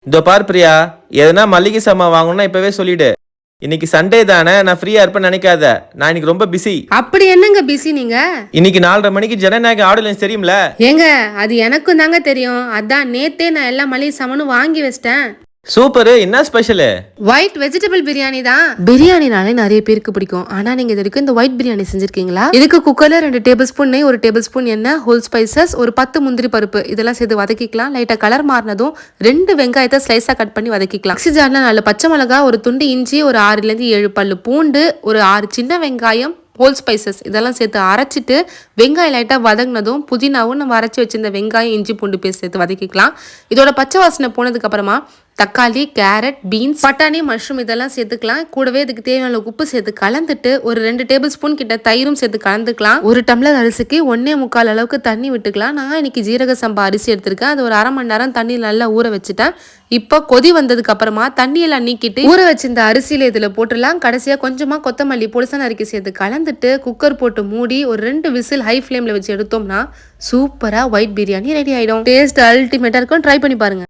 இதோ பார் பிரியா, எதனா மளிகை சாமான் வாங்கணும்னா இப்பவே சொல்லிடு. இன்னைக்கு சண்டே தானே, நான் ஃப்ரீயா இருப்பேன்னு நினைக்காத. நான் இன்னைக்கு ரொம்ப பிஸி. அப்படி என்னங்க பிஸி நீங்க? இன்னைக்கு 4:30 மணிக்கு ஜனநாயக ஆடியன்ஸ் தெரியும்ல? ஏங்க அது எனக்கும் தாங்க தெரியும். அதான் நேத்தே நான் எல்லா மளிகை சாமானும் வாங்கி வச்சிட்டேன். சூப்பர். என்ன ஸ்பெஷல்? ஒயிட் வெஜிடபிள் பிரியாணி தான். பிரியாணினாலே நிறைய பேருக்கு பிடிக்கும். ஆனா நீங்க இது வரைக்கும் இந்த ஒயிட் பிரியாணி செஞ்சிருக்கீங்களா? இதுக்கு குக்கர்ல 2 டேபிள் ஸ்பூன் நெய், 1 டேபிள் ஸ்பூன் எண்ணெய், ஹோல் ஸ்பைசஸ், ஒரு 10 முந்திரி பருப்பு இதெல்லாம் சேர்த்து வதக்கிக்கலாம். லைட்டா கலர் மாறினதும் 2 வெங்காயத்தை ஸ்லைஸா கட் பண்ணி வதக்கிக்கலாம். மிக்ஸி ஜார்ல 4 பச்சை மிளகாய், ஒரு துண்டு இஞ்சி, ஒரு 6ல இருந்து 7 பல்லு பூண்டு, ஒரு 6 சின்ன வெங்காயம், ஹோல் ஸ்பைசஸ் இதெல்லாம் சேர்த்து அரைச்சிட்டு வெங்காயம் லைட்டாக வதங்கினதும் புதினாவும் நம்ம அரைச்சி வச்சிருந்த வெங்காயம் இஞ்சி பூண்டு பேஸ்ட் சேர்த்து வதக்கிக்கலாம். இதோட பச்சை வாசனை போனதுக்கு அப்புறமா தக்காளி, கேரட், பீன்ஸ், பட்டாணி, மஷ்ரூம் இதெல்லாம் சேர்த்துக்கலாம். கூடவே இதுக்கு தேவையான உப்பு சேர்த்து கலந்துட்டு ஒரு 2 டேபிள் ஸ்பூன் கிட்ட தயிரும் சேர்த்து கலந்துக்கலாம். 1 டம்ளர் அரிசிக்கு 1.25 அளவுக்கு தண்ணி விட்டுக்கலாம். நான் இன்னைக்கு ஜீரக சம்பா அரிசி எடுத்திருக்கேன். அது ஒரு 1/2 மணி நேரம் தண்ணி நல்லா ஊற வச்சுட்டேன். இப்போ கொதி வந்ததுக்கு அப்புறமா தண்ணியெல்லாம் நீக்கிட்டு ஊற வச்சிருந்த அரிசியில இதுல போட்டுடலாம். கடைசியா கொஞ்சமா கொத்தமல்லி பொடிசா நறுக்கி சேர்த்து கலந்துட்டு குக்கர் போட்டு மூடி ஒரு 2 விசில் ஹை ஃப்ளேம்ல வச்சு எடுத்தோம்னா சூப்பரா ஒயிட் பிரியாணி ரெடி ஆயிடும். டேஸ்ட் அல்டிமேட்டா இருக்கும். ட்ரை பண்ணி பாருங்க.